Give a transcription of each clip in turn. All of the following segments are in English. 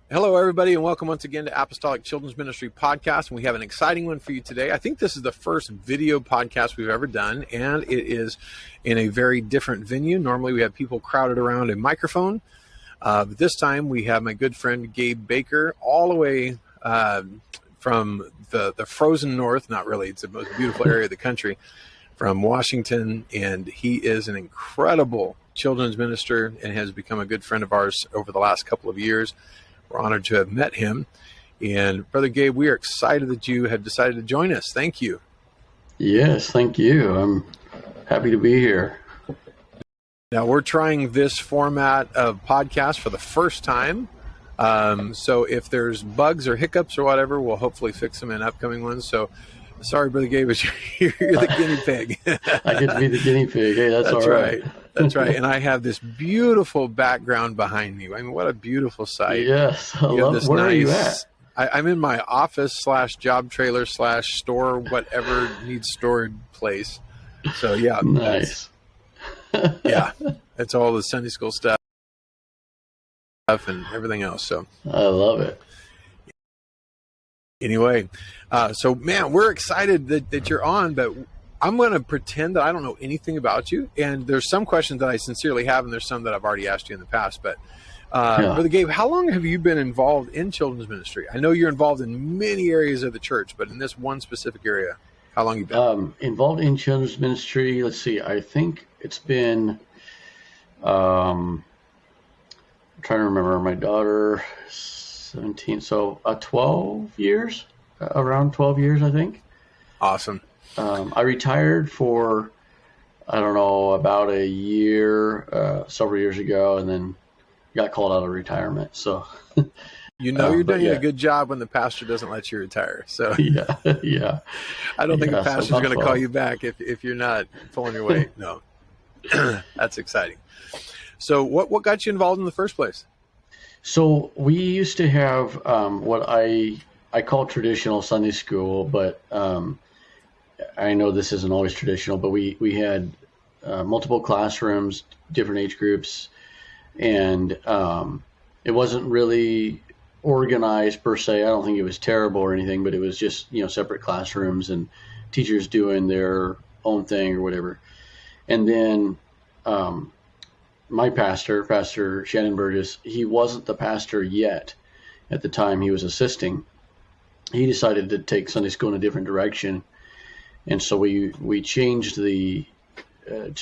Hello, everybody, and welcome once again to Apostolic Children's Ministry Podcast. And we have an exciting one for you today. I think this is the first video podcast we've ever done, and it is in a very different venue. Normally, we have people crowded around a microphone. But this time, we have my good friend Gabe Baker, all the way from the frozen north. Not really; it's the most beautiful area of the country, from Washington, and he is an incredible children's minister and has become a good friend of ours over the last couple of years. We're honored to have met him. And Brother Gabe, we are excited that you have decided to join us. Thank you. Yes, thank you. I'm happy to be here. Now, we're trying this format of podcast for the first time. So if there's bugs or hiccups or whatever, we'll hopefully fix them in upcoming ones. So sorry, Brother Gabe, but you're the guinea pig. I get to be the guinea pig. Hey, that's all right. That's right. And I have this beautiful background behind me. I mean, what a beautiful sight. Yes, I love it. Where are you at? I'm in my office / job trailer / store, whatever needs stored place. So, yeah. Nice. Yeah. It's all the Sunday school stuff and everything else. So I love it. Anyway, so, man, we're excited that you're on, but I'm going to pretend that I don't know anything about you. And there's some questions that I sincerely have, and there's some that I've already asked you in the past. But, Brother Gabe, how long have you been involved in children's ministry? I know you're involved in many areas of the church, but in this one specific area, how long have you been? Involved in children's ministry, let's see, I think it's been, I'm trying to remember, my daughter, 17, so 12 years, around 12 years, I think. Awesome. I retired for, I don't know, about a year, several years ago, and then got called out of retirement. So, you're doing a good job when the pastor doesn't let you retire. So yeah. I don't think the pastor's going to call you back if you're not pulling your weight. No, that's exciting. So what got you involved in the first place? So we used to have what I call traditional Sunday school, but I know this isn't always traditional, but we had multiple classrooms, different age groups, and it wasn't really organized per se. I don't think it was terrible or anything, but it was just, separate classrooms and teachers doing their own thing or whatever. And then my Pastor Shannon Burgess, he wasn't the pastor yet at the time he was assisting. He decided to take Sunday school in a different direction. And so we changed to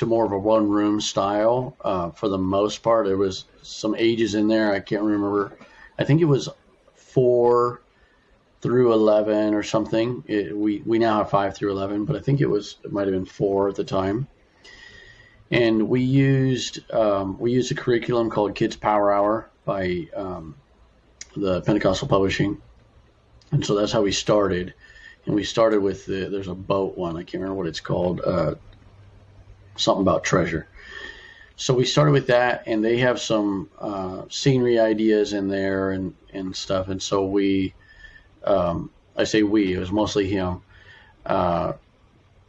more of a one-room style for the most part. There was some ages in there. I can't remember. I think it was 4 through 11 or something. We now have 5 through 11, but I think it might have been 4 at the time. And we used a curriculum called Kids Power Hour by the Pentecostal Publishing, and so that's how we started. And we started with there's a boat one. I can't remember what it's called. Something about treasure. So we started with that, and they have some scenery ideas in there and stuff. And so I say we, it was mostly him,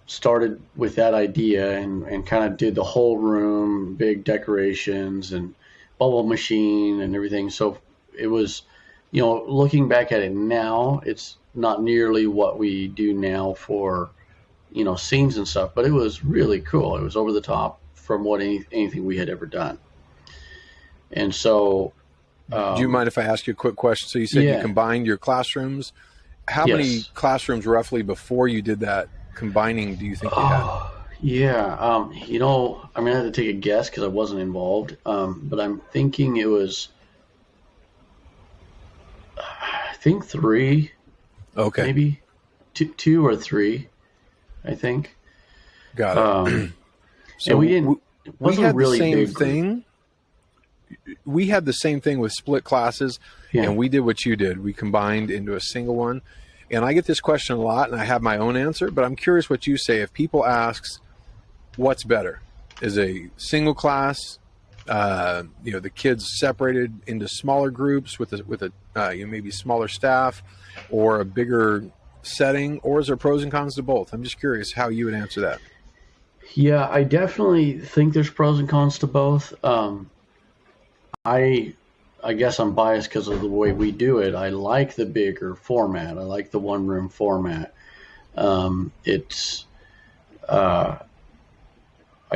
started with that idea and kind of did the whole room, big decorations and bubble machine and everything. So it was, looking back at it now, it's not nearly what we do now for, scenes and stuff, but it was really cool. It was over the top from what anything we had ever done. And so, do you mind if I ask you a quick question? So you said you combined your classrooms. How many classrooms roughly before you did that combining do you think you had? Yeah. I'm going to have to take a guess because I wasn't involved. But I'm thinking it was, I think 3. Okay. Maybe 2 or 3, I think. Got it. So we didn't. We had really the same big thing. We had the same thing with split classes, and we did what you did. We combined into a single one. And I get this question a lot, and I have my own answer, but I'm curious what you say. If people ask, what's better? Is a single class, the kids separated into smaller groups with a maybe smaller staff, or a bigger setting, or is there pros and cons to both? I'm just curious how you would answer that. Yeah, I definitely think there's pros and cons to both. I I guess I'm biased because of the way we do it. I like the bigger format. I like the one room format. It's, I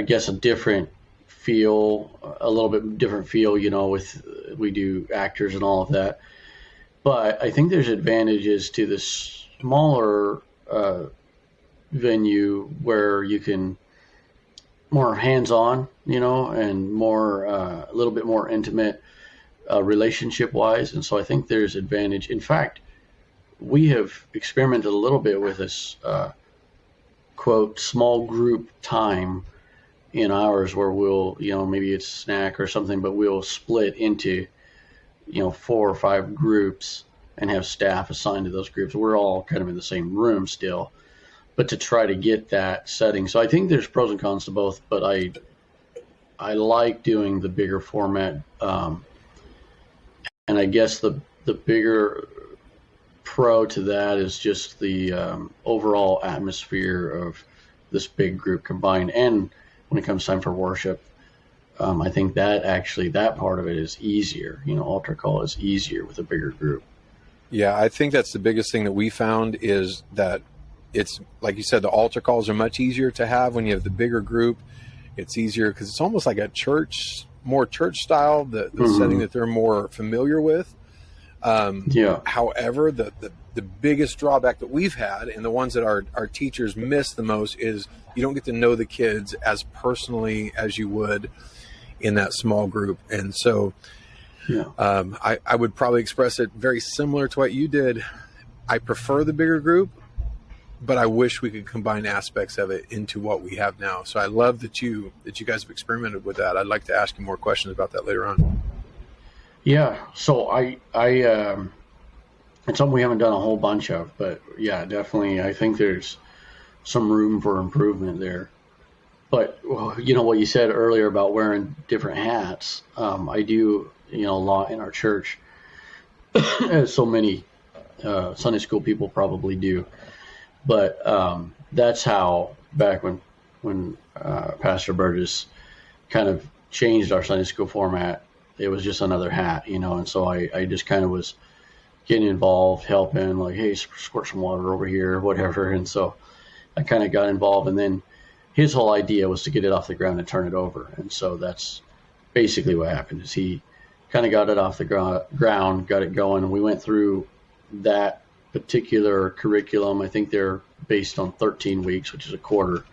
guess, a different feel, a little bit different feel, with we do actors and all of that. But I think there's advantages to the smaller venue where you can more hands-on, and more a little bit more intimate relationship-wise. And so I think there's advantage. In fact, we have experimented a little bit with this quote small group time in ours where we'll, maybe it's snack or something, but we'll split into 4 or 5 groups and have staff assigned to those groups. We're all kind of in the same room still, but to try to get that setting. So I think there's pros and cons to both, but I like doing the bigger format. And I guess the bigger pro to that is just the overall atmosphere of this big group combined. And when it comes time for worship, I think that part of it is easier. Altar call is easier with a bigger group. Yeah, I think that's the biggest thing that we found is that it's, like you said, the altar calls are much easier to have when you have the bigger group. It's easier because it's almost like a more church style, the setting that they're more familiar with. However, the biggest drawback that we've had, and the ones that our teachers miss the most, is you don't get to know the kids as personally as you would in that small group. And so I would probably express it very similar to what you did. I prefer the bigger group, but I wish we could combine aspects of it into what we have now. So I love that you guys have experimented with that. I'd like to ask you more questions about that later on. Yeah. So I it's something we haven't done a whole bunch of, but yeah, definitely. I think there's some room for improvement there. But what you said earlier about wearing different hats, I do, a lot in our church, as so many Sunday school people probably do. But that's how back when Pastor Burgess kind of changed our Sunday school format, it was just another hat, and so I just kind of was getting involved, helping, like, hey, squirt some water over here, whatever. And so I kind of got involved, and then his whole idea was to get it off the ground and turn it over. And so that's basically what happened, is he kind of got it off the ground, got it going, and we went through that particular curriculum. I think they're based on 13 weeks, which is a quarter.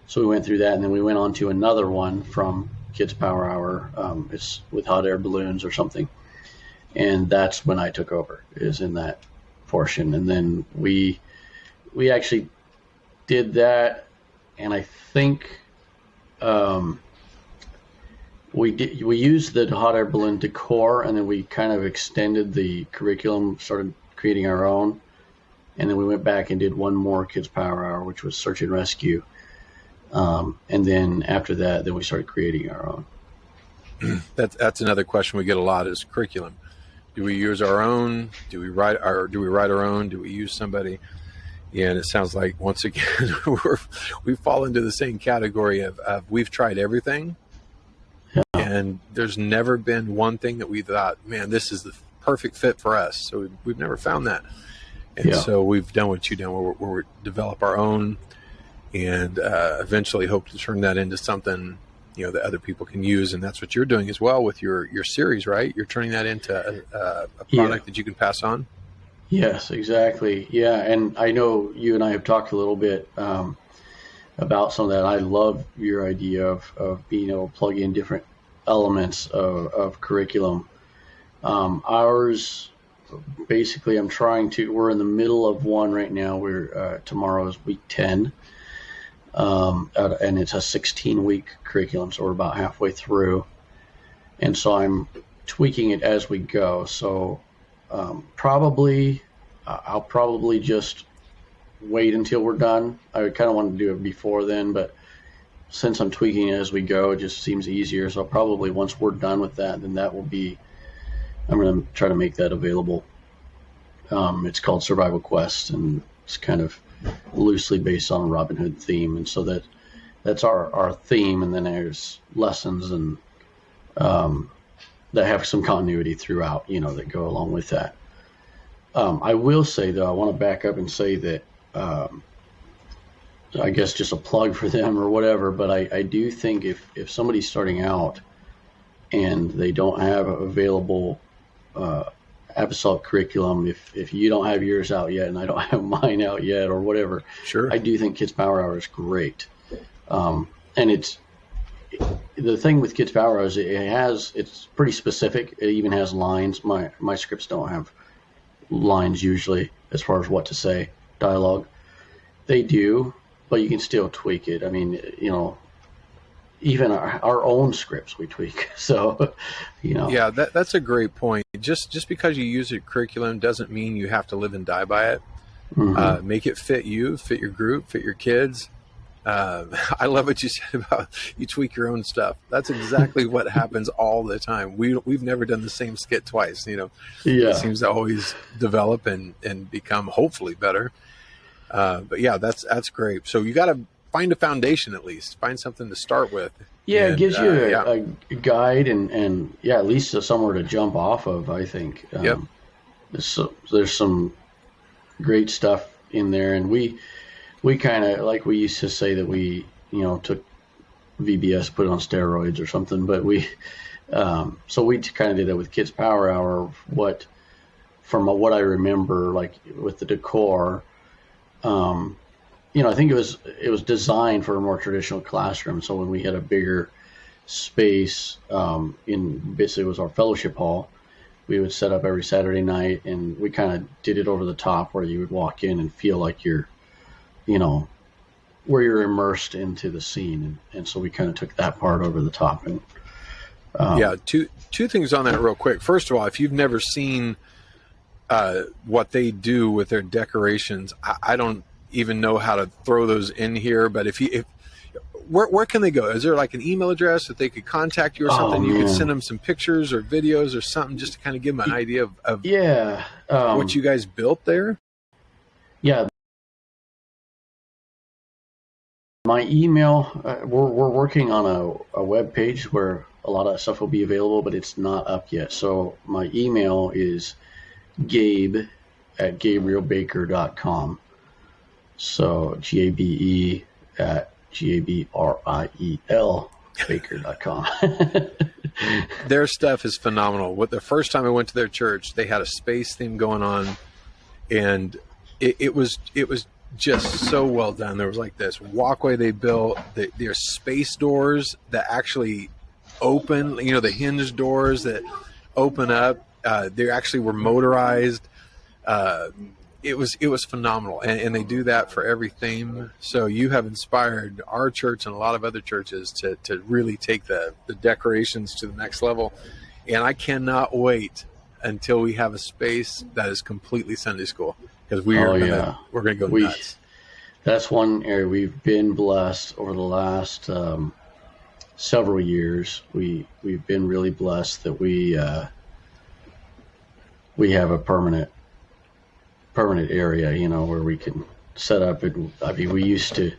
So we went through that, and then we went on to another one from Kids Power Hour. It's with hot air balloons or something. And that's when I took over, is in that portion. And then we actually did that, and I think we used the hot air balloon decor, and then we kind of extended the curriculum, started creating our own. And then we went back and did one more Kids Power Hour, which was search and rescue. And then after that, then we started creating our own. That's another question we get a lot, is curriculum. Do we use our own? Do we write our own? Do we use somebody? Yeah, and it sounds like, once again, we fall into the same category of we've tried everything, and there's never been one thing that we thought, man, this is the perfect fit for us. So we've never found that. And so we've done what you've done, where we develop our own, and eventually hope to turn that into something that other people can use. And that's what you're doing as well with your series, right? You're turning that into a product that you can pass on. Yes, exactly. Yeah, and I know you and I have talked a little bit about some of that. I love your idea of being able to plug in different elements of curriculum. Ours, basically, we're in the middle of one right now. Tomorrow is week 10. And it's a 16-week curriculum, so we're about halfway through. And so I'm tweaking it as we go. So I'll probably just wait until we're done. I kind of want to do it before then, but since I'm tweaking it as we go, it just seems easier. So probably once we're done with that, then I'm going to try to make that available. It's called Survival Quest, and it's kind of loosely based on a Robin Hood theme. And so that's our theme. And then there's lessons and that have some continuity throughout, that go along with that. I will say, though, I want to back up and say that, I guess just a plug for them or whatever, but I do think if somebody's starting out and they don't have available apostolic curriculum, if you don't have yours out yet and I don't have mine out yet or whatever, sure, I do think Kids Power Hour is great. And it's the thing with Kids Power Hour is it's pretty specific. It even has lines. My scripts don't have lines usually as far as what to say, dialogue. They do, but you can still tweak it. I mean, even our own scripts we tweak. So, Yeah, that's a great point. Just because you use a curriculum doesn't mean you have to live and die by it. Mm-hmm. Make it fit you, fit your group, fit your kids. I love what you said about you tweak your own stuff. That's exactly what happens all the time. We've never done the same skit twice. Yeah. It seems to always develop and become hopefully better. But yeah, that's great. So you got to find a foundation, at least find something to start with. Yeah, and, it gives you a guide and at least somewhere to jump off of, I think. Yep. There's some great stuff in there, and we kind of, like we used to say that we, took VBS, put it on steroids or something, but so we kind of did that with Kids Power Hour. From what I remember, like with the decor, I think it was designed for a more traditional classroom. So when we had a bigger space, basically it was our fellowship hall, we would set up every Saturday night, and we kind of did it over the top where you would walk in and feel like you're, where you're immersed into the scene. And so we kind of took that part over the top. And two things on that real quick. First of all, if you've never seen what they do with their decorations, I don't even know how to throw those in here, but where can they go? Is there like an email address that they could contact you or something? You could send them some pictures or videos or something just to kind of give them an idea of what you guys built there. Yeah. My email, we're working on a web page where a lot of stuff will be available, but it's not up yet. So my email is gabe@gabrielbaker.com. So GABE at GABRIEL Baker.com. Their stuff is phenomenal. The first time I went to their church, they had a space theme going on, and it was just so well done. There was like this walkway they built. There's space doors that actually open, the hinge doors that open up. They actually were motorized. It was phenomenal, and they do that for every theme. So you have inspired our church and a lot of other churches to really take the decorations to the next level. And I cannot wait until we have a space that is completely Sunday school, because we're gonna go nuts. That's one area we've been blessed over the last several years. We've been really blessed that we have a permanent area, where we can set up. We used to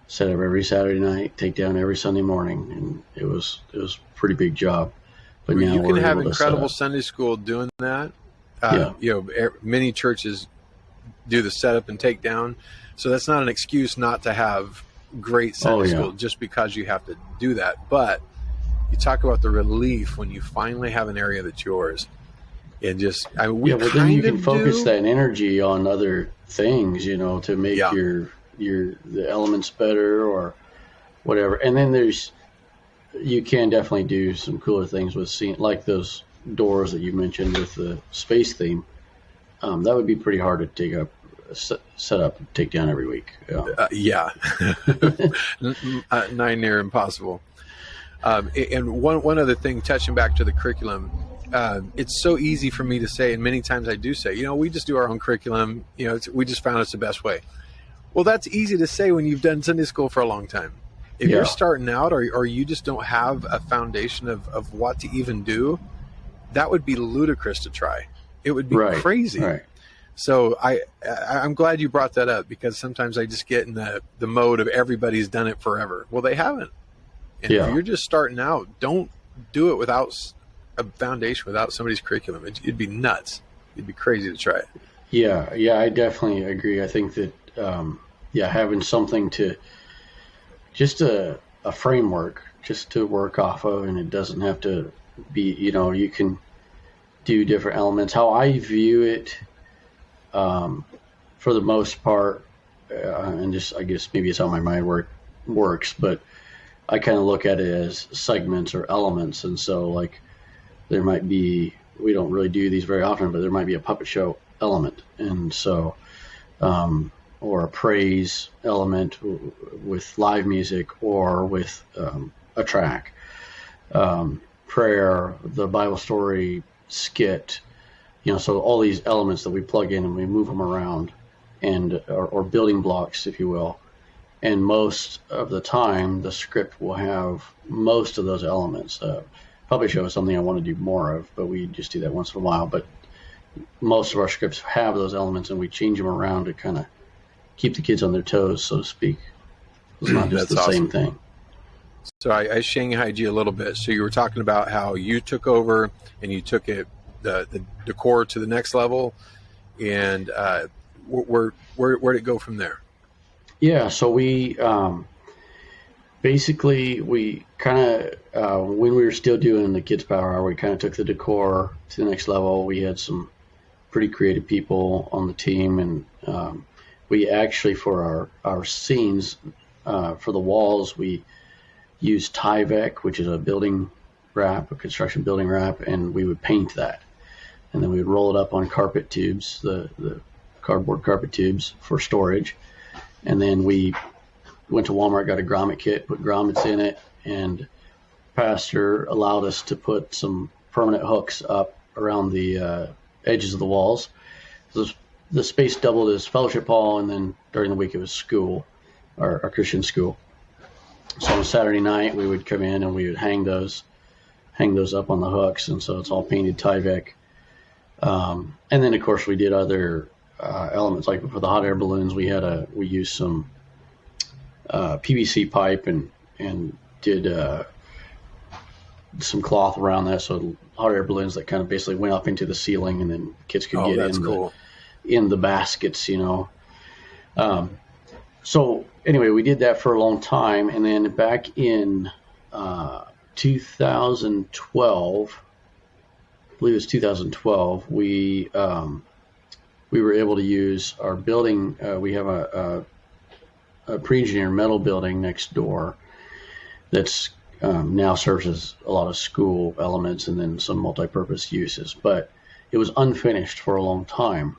set up every Saturday night, take down every Sunday morning, and it was a pretty big job. But now you can have incredible Sunday school doing that. Many churches do the setup and take down, so that's not an excuse not to have great Sunday school just because you have to do that. But you talk about the relief when you finally have an area that's yours. And then you can focus that energy on other things, to make the elements better or whatever. And then you can definitely do some cooler things with like those doors that you mentioned with the space theme. That would be pretty hard to take up, set up, and take down every week. Nigh near impossible. And one other thing, touching back to the curriculum. It's so easy for me to say, and many times I do say, we just do our own curriculum. We just found it's the best way. Well, that's easy to say when you've done Sunday school for a long time. If you're starting out or you just don't have a foundation of what to even do, that would be ludicrous to try. It would be crazy. Right. So I'm glad you brought that up, because sometimes I just get in the mode of everybody's done it forever. Well, they haven't. And if you're just starting out, don't do it without a foundation without somebody's curriculum. It'd be nuts. It'd be crazy to try it. Yeah, I definitely agree. I think that, having something to, just a framework just to work off of, and it doesn't have to be, you can do different elements. How I view it, for the most part, and just, I guess maybe it's how my mind works, but I kind of look at it as segments or elements. And so, like, there might be, we don't really do these very often, but there might be a puppet show element. And so, or a praise element with live music, or with a track, prayer, the Bible story, skit, so all these elements that we plug in and we move them around, and or building blocks, if you will. And most of the time, the script will have most of those elements. Puppet show is something I want to do more of, but we just do that once in a while. But most of our scripts have those elements, and we change them around to kind of keep the kids on their toes, so to speak. It's not just the awesome. Same thing. So I shanghaied you a little bit. So you were talking about how you took over and you took it, the decor to the next level, and where'd it go from there? Yeah, so we basically, we kind of, when we were still doing the Kids Power Hour, we kind of took the decor to the next level. We had some pretty creative people on the team, and we actually, for our scenes, for the walls, we used Tyvek, which is a building wrap, a construction building wrap, and we would paint that. And then we would roll it up on carpet tubes, the cardboard carpet tubes for storage. And then we went to Walmart, got a grommet kit, put grommets in it, and Pastor allowed us to put some permanent hooks up around the edges of the walls. The space doubled as fellowship hall, and then during the week it was school, our Christian school. So on Saturday night we would come in and we would hang those up on the hooks, and so it's all painted Tyvek. And then of course we did other elements, like for the hot air balloons, we used some PVC pipe and did some cloth around that, so hot air balloons that kind of basically went up into the ceiling, and then kids could get in the baskets, So anyway, we did that for a long time, and then back in 2012, I believe it was 2012, we were able to use our building. We have a pre-engineered metal building next door that's now serves as a lot of school elements and then some multi-purpose uses. But it was unfinished for a long time,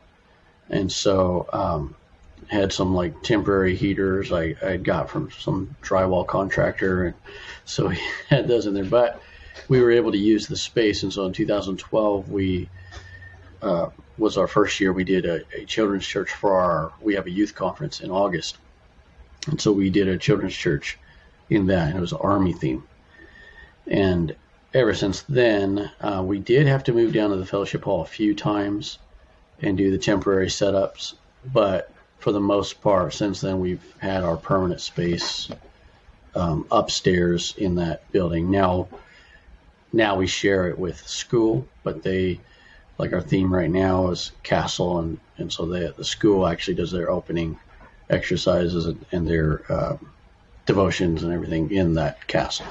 and so had some like temporary heaters I got from some drywall contractor, and so we had those in there. But we were able to use the space, and so in 2012 we was our first year. We did a children's church we have a youth conference in August. And so we did a children's church in that, and it was an Army theme. And ever since then, we did have to move down to the fellowship hall a few times and do the temporary setups. But for the most part, since then, we've had our permanent space upstairs in that building. Now we share it with school, but like our theme right now is castle, and so the school actually does their opening exercises and their devotions and everything in that castle.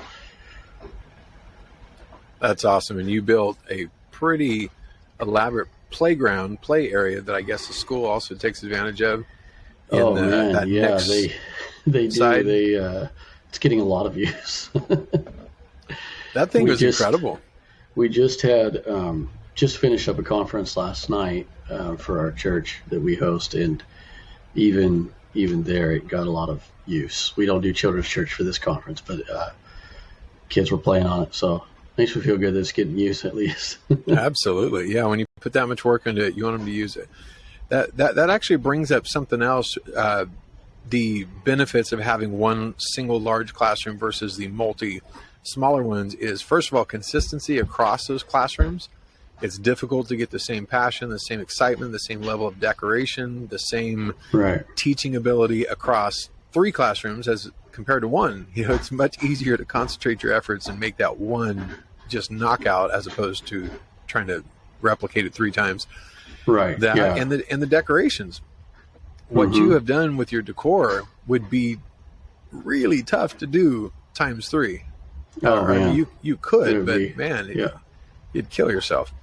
That's awesome. And you built a pretty elaborate play area that I guess the school also takes advantage of. They do. Side. It's getting a lot of use. That thing was incredible. We just had just finished up a conference last night for our church that we host, and even there it got a lot of use. We don't do children's church for this conference, but kids were playing on it, so it makes me feel good that it's getting use at least. Absolutely. Yeah, when you put that much work into it, you want them to use it. That actually brings up something else, the benefits of having one single large classroom versus the multi smaller ones is, first of all, consistency across those classrooms. It's difficult to get the same passion, the same excitement, the same level of decoration, the same teaching ability across 3 classrooms as compared to one. It's much easier to concentrate your efforts and make that one just knockout as opposed to trying to replicate it 3 times. Right. That Yeah. and the decorations. What you have done with your decor would be really tough to do times 3. Oh, man. I mean, you could, but be, man, you'd kill yourself.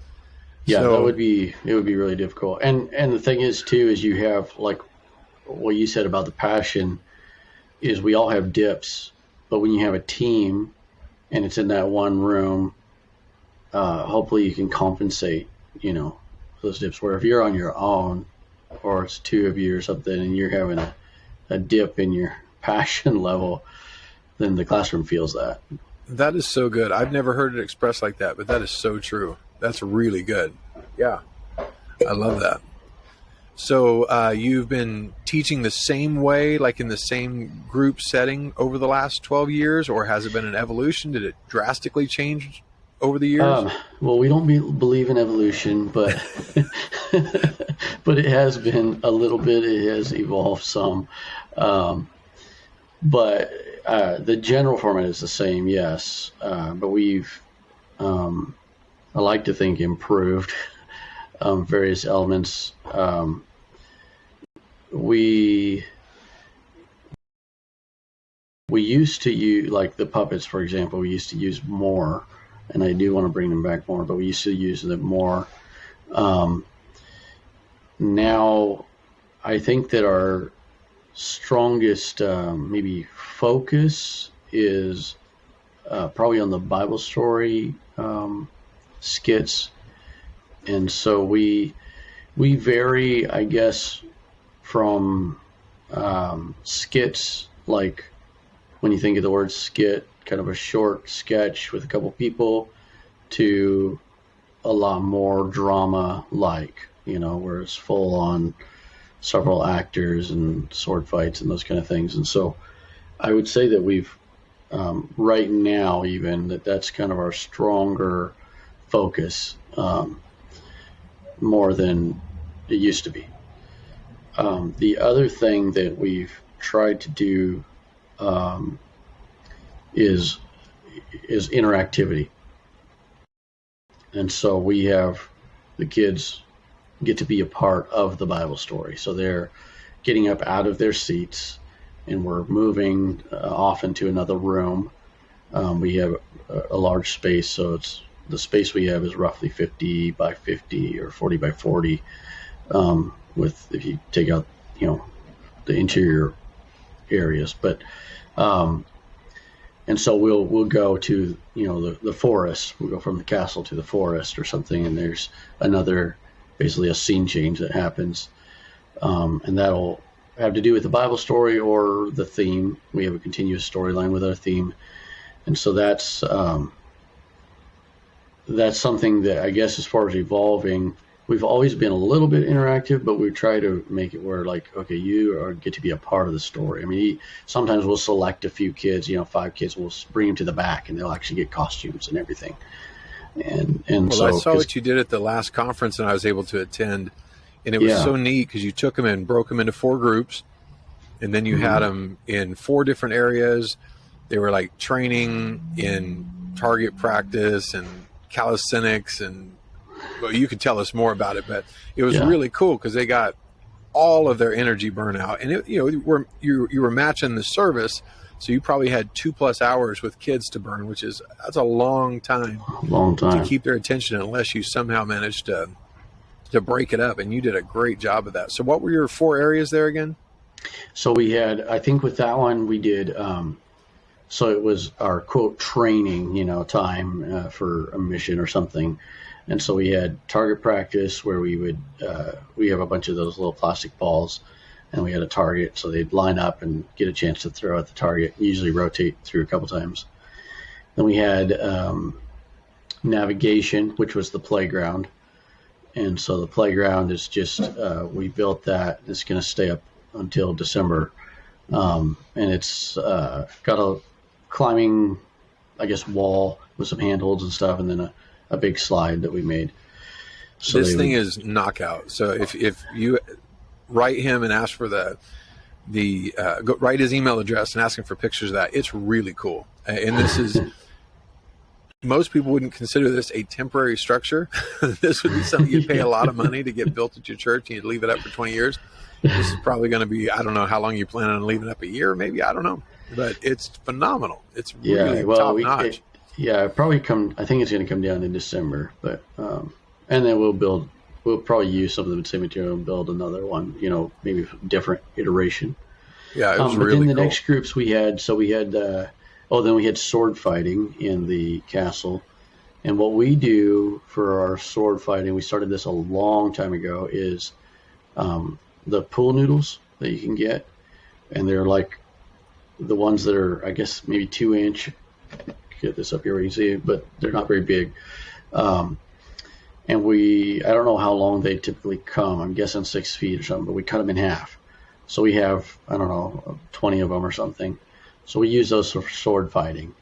Yeah, So, it would be really difficult. And the thing is too, is you have, like what you said about the passion, is we all have dips, but when you have a team and it's in that one room, hopefully you can compensate, those dips. Where if you're on your own, or it's 2 of you or something, and you're having a dip in your passion level, then the classroom feels that. That is so good. I've never heard it expressed like that, but that is so true. That's really good. Yeah, I love that. So you've been teaching the same way, like in the same group setting over the last 12 years, or has it been an evolution? Did it drastically change over the years? Well, we don't believe in evolution, but but it has been a little bit. It has evolved some, but the general format is the same, yes. But we've, I like to think, improved various elements. We used to use, like the puppets, for example, we used to use more, and I do want to bring them back more, but we used to use them more. Now, I think that our strongest maybe focus is probably on the Bible story skits, and so we vary, I guess, from skits, like when you think of the word skit, kind of a short sketch with a couple people, to a lot more drama, like, where it's full on several actors and sword fights and those kind of things. And so I would say that we've right now, even, that's kind of our stronger focus, more than it used to be. The other thing that we've tried to do is interactivity. And so we have the kids get to be a part of the Bible story. So they're getting up out of their seats, and we're moving off into another room. We have a large space, so the space we have is roughly 50 by 50 or 40 by 40. With, if you take out, the interior areas, but and so we'll go to the forest. We'll go from the castle to the forest or something, and there's basically a scene change that happens, and that'll have to do with the Bible story or the theme. We have a continuous storyline with our theme, and so that's something that, I guess, as far as evolving, we've always been a little bit interactive, but we try to make it where, like, okay, you get to be a part of the story. I mean, sometimes we'll select a few kids, 5 kids, we'll bring them to the back, and they'll actually get costumes and everything. And well, so I saw what you did at the last conference, and I was able to attend, and it was so neat because you took them and broke them into 4 groups, and then you had them in 4 different areas. They were like training in target practice and calisthenics, and well, you could tell us more about it, but it was really cool because they got all of their energy burnout, and you were matching the service, so you probably had 2+ hours with kids to burn, that's a long time to keep their attention, unless you somehow managed to break it up, and you did a great job of that. So what were your 4 areas there again? So we had, I think with that one we did, so it was our quote training, time for a mission or something. And so we had target practice, where we have a bunch of those little plastic balls, and we had a target, so they'd line up and get a chance to throw at the target, usually rotate through a couple times. Then we had navigation, which was the playground. And so the playground is just, we built that. It's going to stay up until December. And it's got a climbing, I guess, wall with some handholds and stuff, and then a big slide that we made. So this thing is knockout. So if you write him and ask for write his email address and ask him for pictures of that, it's really cool. And this is most people wouldn't consider this a temporary structure. This would be something you'd pay a lot of money to get built at your church, and you'd leave it up for 20 years. This is probably going to be, I don't know how long you plan on leaving it up, a year, maybe, I don't know. But it's phenomenal. It's really top notch. Probably I think it's going to come down in December, but, and then we'll probably use some of the same material and build another one, maybe different iteration. Yeah, it was really cool. But then the cool. next groups we had then we had sword fighting in the castle. And what we do for our sword fighting, we started this a long time ago, is the pool noodles that you can get. And they're like the ones that are, I guess, maybe 2-inch. Get this up here where you see it, but they're not very big. And I don't know how long they typically come. I'm guessing 6 feet or something, but we cut them in half. So we have, 20 of them or something. So we use those for sword fighting.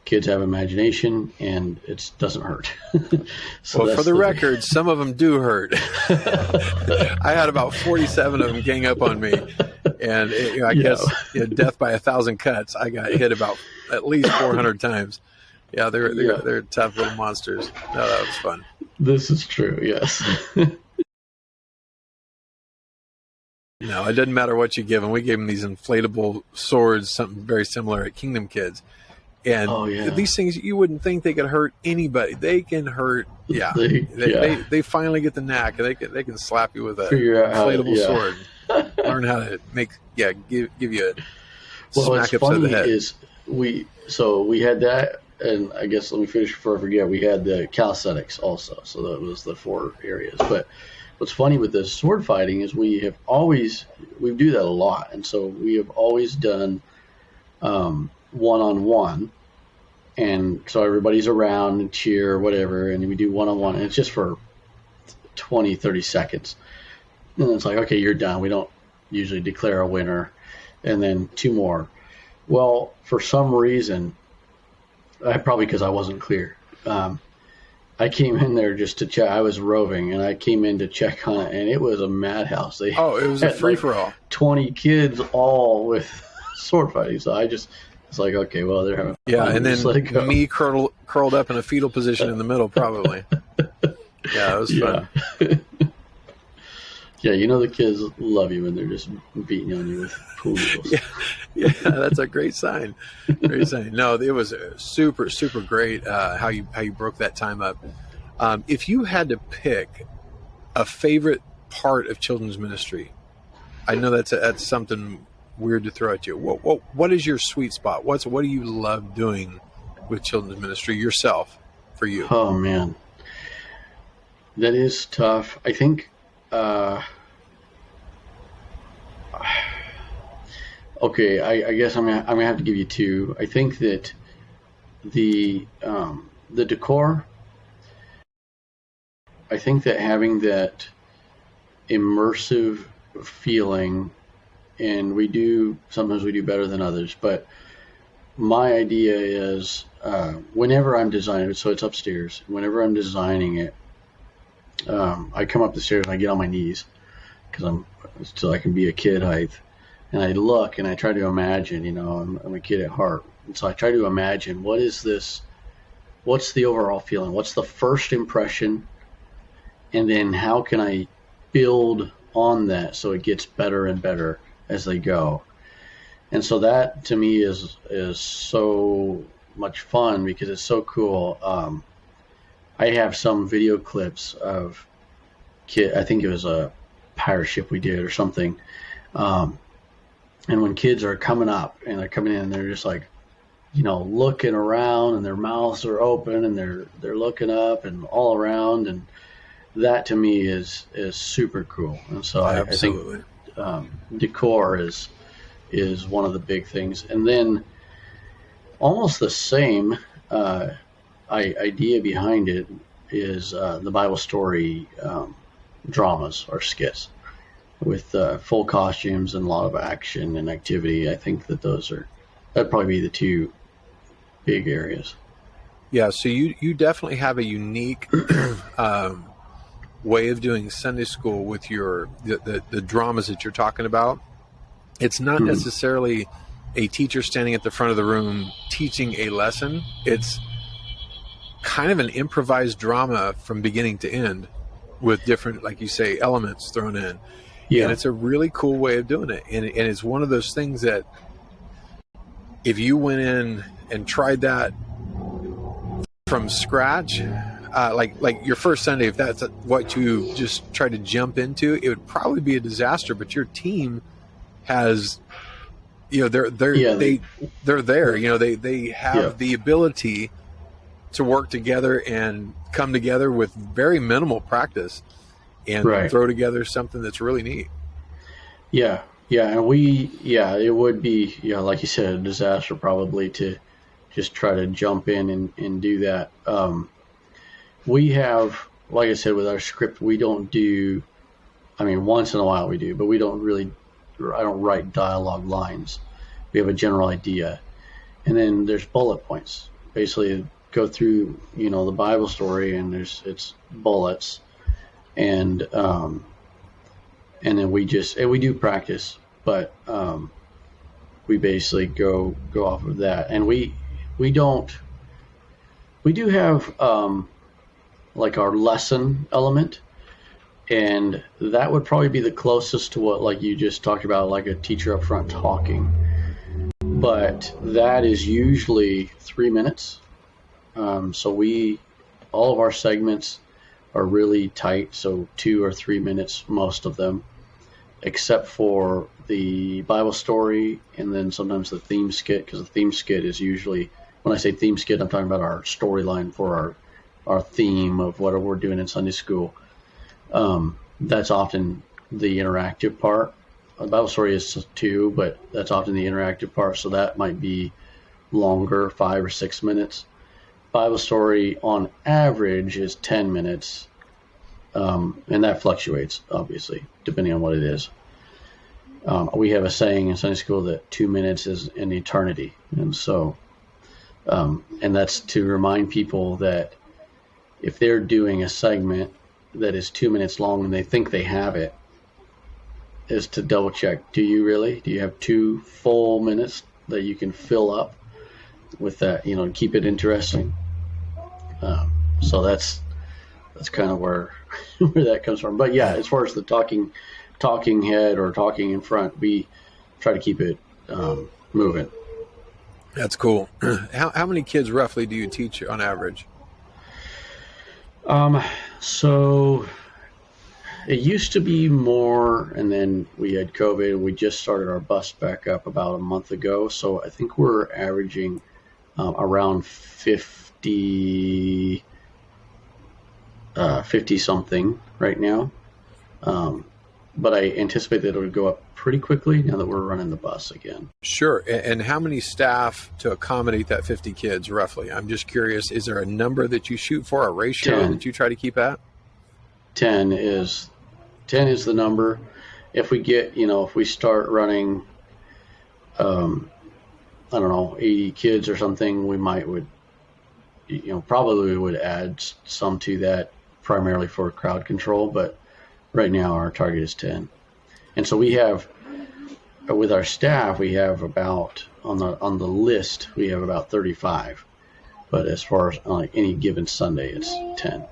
Kids have imagination, and it doesn't hurt. For the record, some of them do hurt. I had about 47 of them gang up on me, and I guess death by 1,000 cuts. I got hit about at least 400 times. Yeah, they're tough little monsters. No, that was fun. This is true. Yes. No, it doesn't matter what you give them. We gave them these inflatable swords, something very similar at Kingdom Kids. And these things, you wouldn't think they could hurt anybody. They can hurt. Yeah, they finally get the knack. They can slap you with a inflatable sword. Learn how to give you a smack upside the head. Is we had that, and I guess let me finish before I forget. We had the calisthenics also, so that was the 4 areas. But what's funny with this sword fighting is we do that a lot, and so we have always done one-on-one, and so everybody's around and cheer or whatever, and we do one-on-one, and it's just for 20-30 seconds, and then it's like, okay, you're done. We don't usually declare a winner, and then 2 more. Well, for some reason, probably because I wasn't clear, I came in there just to check. I was roving, and I came in to check on it, and it was a madhouse. It was a free-for-all. 20 kids all with sword fighting, so it's like, okay, well, they're having fun. And then me curled up in a fetal position in the middle, probably. Yeah, it was fun. Yeah, the kids love you when they're just beating on you with pool noodles. Yeah, that's a great sign. Great sign. No, it was super, super great how you broke that time up. If you had to pick a favorite part of children's ministry, I know that's something weird to throw at you. What is your sweet spot? What do you love doing with children's ministry yourself, for you? Oh man, that is tough. I think. Okay, I guess I'm gonna have to give you 2. I think that the decor. I think that having that immersive feeling, and sometimes we do better than others, but my idea is whenever I'm designing it, so it's upstairs, whenever I'm designing it, I come up the stairs and I get on my knees so I can be a kid height, and I look and I try to imagine, I'm a kid at heart, and so I try to imagine what's the overall feeling, what's the first impression, and then how can I build on that so it gets better and better as they go. And so that to me is so much fun because it's so cool. I have some video clips of I think it was a pirate ship we did or something. And when kids are coming up and they're coming in, they're just like, looking around, and their mouths are open, and they're looking up and all around, and that to me is super cool. And so I think decor is one of the big things. And then almost the same idea behind it is the Bible story dramas or skits with full costumes and a lot of action and activity. I think that that'd probably be the 2 big areas. Yeah, so you definitely have a unique way of doing Sunday school with the dramas that you're talking about. It's not necessarily a teacher standing at the front of the room teaching a lesson. It's kind of an improvised drama from beginning to end with different, like you say, elements thrown in. Yeah. And it's a really cool way of doing it. And it's one of those things that if you went in and tried that from scratch, like your first Sunday, if that's what you just tried to jump into, it would probably be a disaster. But your team has, they're there. They have the ability to work together and come together with very minimal practice and throw together something that's really neat. Yeah. And it would be, like you said, a disaster probably to just try to jump in and do that. We have, like I said, with our script, we don't do, once in a while we do, but we don't really, I don't write dialogue lines. We have a general idea. And then there's bullet points. Basically go through, the Bible story, and it's bullets. And then we do practice, but we basically go off of that. And we do have like our lesson element, and that would probably be the closest to what, like you just talked about, like a teacher up front talking. But that is usually 3 minutes. So all of our segments are really tight, so 2 or 3 minutes, most of them, except for the Bible story and then sometimes the theme skit, because the theme skit is usually, when I say theme skit, I'm talking about our storyline for our theme of what we're doing in Sunday school. That's often the interactive part. The Bible story is 2, but that's often the interactive part, so that might be longer, 5 or 6 minutes. Bible story on average is 10 minutes, and that fluctuates, obviously, depending on what it is. We have a saying in Sunday school that 2 minutes is an eternity, and so, and that's to remind people that if they're doing a segment that is 2 minutes long and they think they have it, is to double check. Do you really? Do you have 2 full minutes that you can fill up with that, keep it interesting? So that's kind of where that comes from. But yeah, as far as the talking head or talking in front, we try to keep it moving. That's cool. How many kids roughly do you teach on average? So it used to be more, and then we had COVID, and we just started our bus back up about a month ago. So I think we're averaging around 50 something right now. But I anticipate that it would go up pretty quickly now that we're running the bus again. Sure. And how many staff to accommodate that 50 kids roughly? I'm just curious, is there a number that you shoot for, a ratio 10. that you try to keep at? 10 is the number. If we get, if we start running, 80 kids or something, we probably would add some to that, primarily for crowd control, but right now our target is 10. And so we have, with our staff, we have about, on the list, we have about 35. But as far as on any given Sunday, it's 10.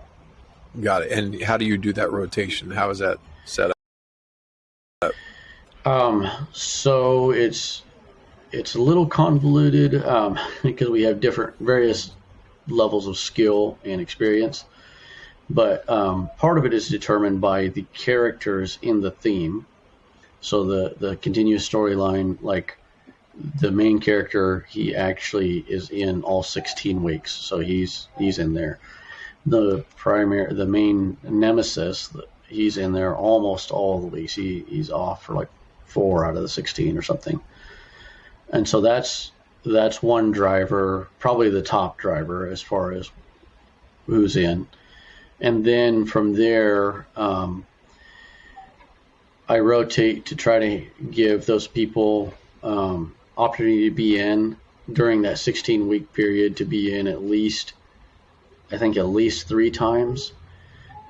Got it. And how do you do that rotation? How is that set up? So it's a little convoluted because we have various levels of skill and experience. But part of it is determined by the characters in the theme. So the continuous storyline, like the main character, he actually is in all 16 weeks. So he's in there. The main nemesis, he's in there almost all the weeks. He's off for like 4 out of the 16 or something. And so that's one driver, probably the top driver as far as who's in. And then from there, I rotate to try to give those people opportunity to be in during that 16-week period, to be in at least 3 times.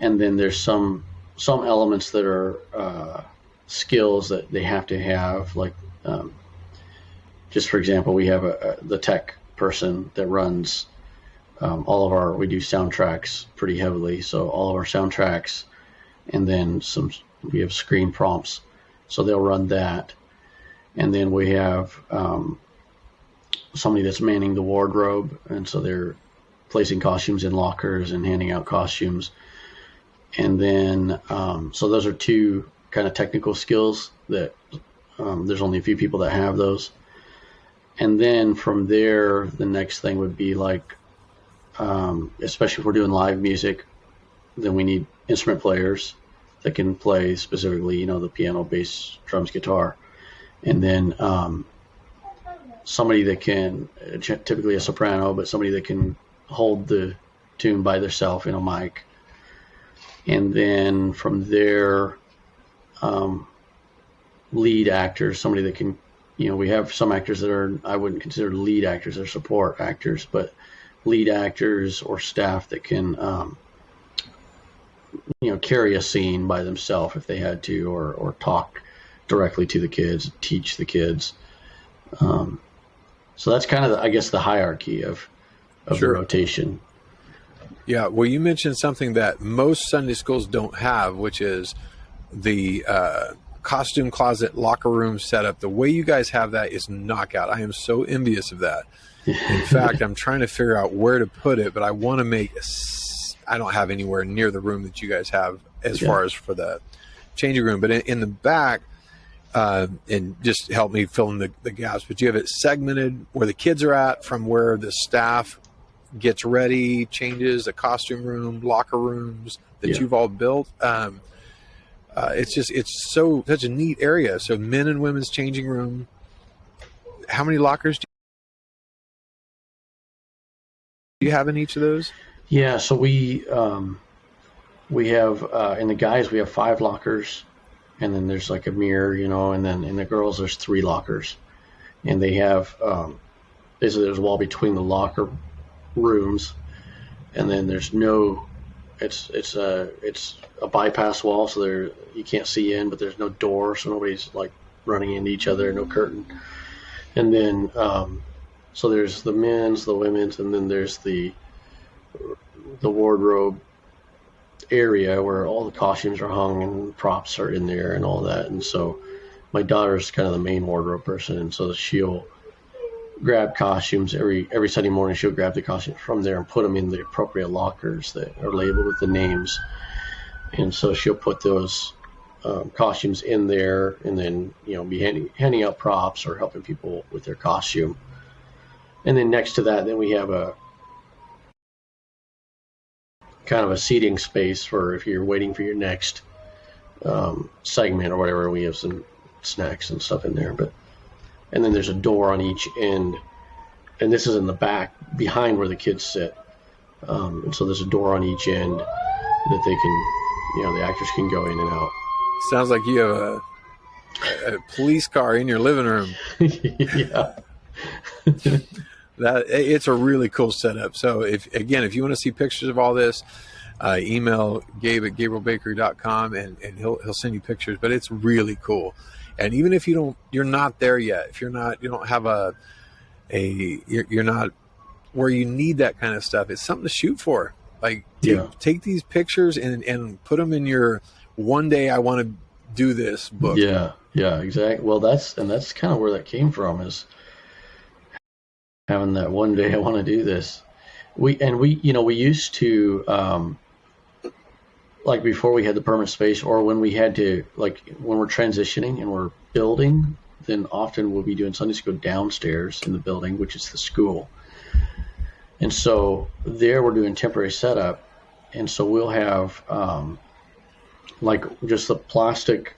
And then there's some elements that are skills that they have to have, like just for example, we have the tech person that runs we do soundtracks pretty heavily. So all of our soundtracks, and then we have screen prompts. So they'll run that. And then we have somebody that's manning the wardrobe. And so they're placing costumes in lockers and handing out costumes. And then, so those are two kind of technical skills that there's only a few people that have those. And then from there, the next thing would be like, especially if we're doing live music, then we need instrument players that can play specifically, the piano, bass, drums, guitar. And then somebody that can, typically a soprano, but somebody that can hold the tune by themselves in a mic. And then from there, lead actors, somebody that can, we have some actors that I wouldn't consider lead actors, they're support actors, but lead actors or staff that can, carry a scene by themselves if they had to, or talk directly to the kids, teach the kids. So that's kind of, I guess, the hierarchy of the rotation. Yeah. Well, you mentioned something that most Sunday schools don't have, which is the costume closet locker room setup. The way you guys have that is knockout. I am so envious of that. In fact, I'm trying to figure out where to put it, but I want to I don't have anywhere near the room that you guys have as far as for the changing room, but in the back, and just help me fill in the gaps, but you have it segmented where the kids are at from where the staff gets ready, changes, a costume room, locker rooms that you've all built. It's such a neat area. So men and women's changing room. How many lockers do you have in each of those? Yeah, so we have in the guys we have 5 lockers, and then there's like a mirror, and then in the girls there's 3 lockers, and they have basically there's a wall between the locker rooms, and then there's no. It's a bypass wall, so you can't see in, but there's no door, so nobody's like running into each other, no curtain. And then so there's the men's, the women's, and then there's the wardrobe area where all the costumes are hung and props are in there and all that. And so my daughter's kind of the main wardrobe person, and so she'll grab costumes every Sunday morning. She'll grab the costumes from there and put them in the appropriate lockers that are labeled with the names. And so she'll put those costumes in there, and then be handing out props or helping people with their costume. And then next to that, then we have a kind of a seating space for if you're waiting for your next segment or whatever. We have some snacks and stuff in there, and then there's a door on each end, and this is in the back behind where the kids sit. And so there's a door on each end that they can, the actors can go in and out. Sounds like you have a police car in your living room. Yeah. That it's a really cool setup. So if you want to see pictures of all this, email Gabe at GabrielBaker.com and he'll send you pictures, but it's really cool. And even if you're not there yet, if you don't have you're not where you need that kind of stuff, it's something to shoot for. Like take these pictures and put them in your one day I want to do this book. Yeah, exactly. Well, that's kind of where that came from, is having that one day I want to do this. We used to like before we had the permanent space, or when we had to, like when we're transitioning and we're building, then often we'll be doing Sunday school downstairs in the building, which is the school. And so there we're doing temporary setup, and so we'll have like just the plastic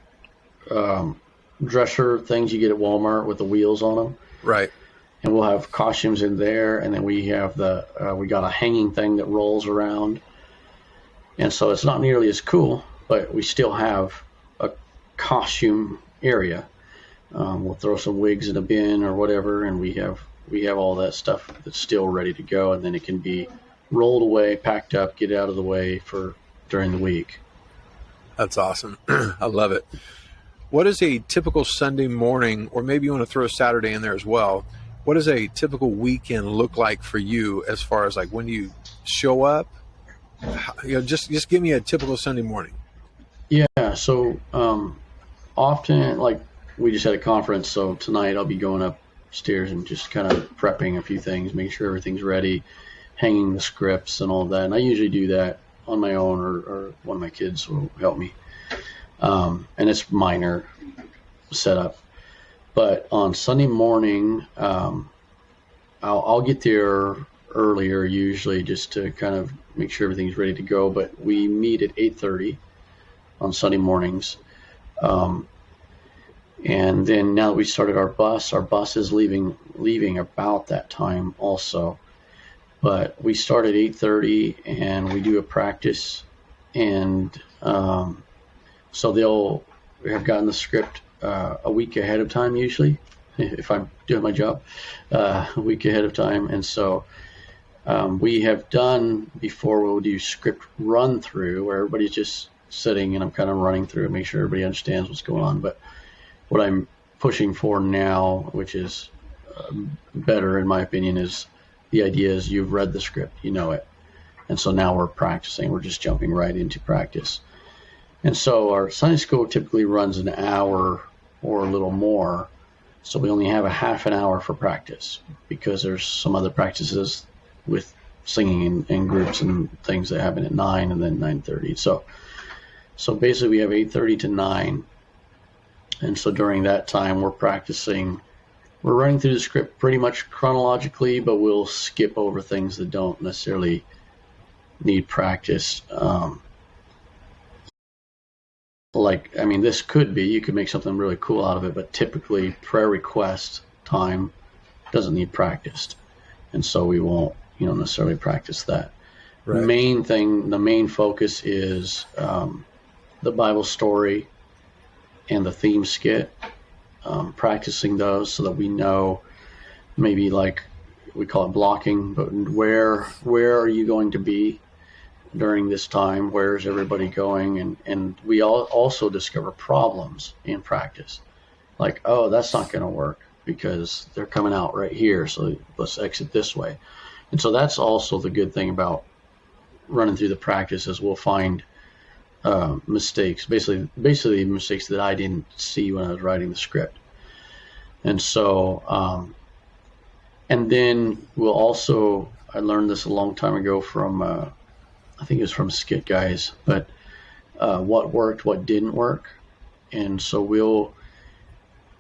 dresser things you get at Walmart with the wheels on them. Right. And we'll have costumes in there, and then we have we got a hanging thing that rolls around. And so it's not nearly as cool, but we still have a costume area. We'll throw some wigs in a bin or whatever, and we have all that stuff that's still ready to go, and then it can be rolled away, packed up, get out of the way for during the week. That's awesome. I love it. What is a typical Sunday morning, or maybe you want to throw Saturday in there as well, what does a typical weekend look like for you as far as like when you show up? Just give me a typical Sunday morning. Yeah. So often, like we just had a conference, so tonight I'll be going upstairs and just kind of prepping a few things, making sure everything's ready, hanging the scripts and all of that. And I usually do that on my own, or one of my kids will help me. And it's minor setup. But on Sunday morning, I'll get there earlier usually just to kind of make sure everything's ready to go. But we meet at 8:30 on Sunday mornings. And then now that we started our bus is leaving about that time also. But we start at 8:30 and we do a practice, and so they'll have gotten the script a week ahead of time usually, if I'm doing my job, a week ahead of time. And so we have done before, we'll do script run through where everybody's just sitting and I'm kind of running through and make sure everybody understands what's going on. But what I'm pushing for now, which is better in my opinion, is the idea is you've read the script, you know it. And so now we're practicing, we're just jumping right into practice. And so our Sunday school typically runs an hour or a little more. So we only have a half an hour for practice because there's some other practices with singing in groups and things that happen at 9 and then 9:30. So basically we have 8:30 to 9. And so during that time we're practicing. We're running through the script pretty much chronologically, but we'll skip over things that don't necessarily need practice. This could be, you could make something really cool out of it, but typically prayer request time doesn't need practiced. And so we won't, necessarily practice that. Right. The main focus is the Bible story and the theme skit, practicing those so that we know, maybe like we call it blocking, but where are you going to be during this time? Where's everybody going? And we also discover problems in practice. Like, oh, that's not going to work because they're coming out right here. So let's exit this way. And so that's also the good thing about running through the practice is we'll find mistakes, basically mistakes that I didn't see when I was writing the script. And so, and then we'll also, I learned this a long time ago from, I think it was from Skit Guys, but what worked, what didn't work. And so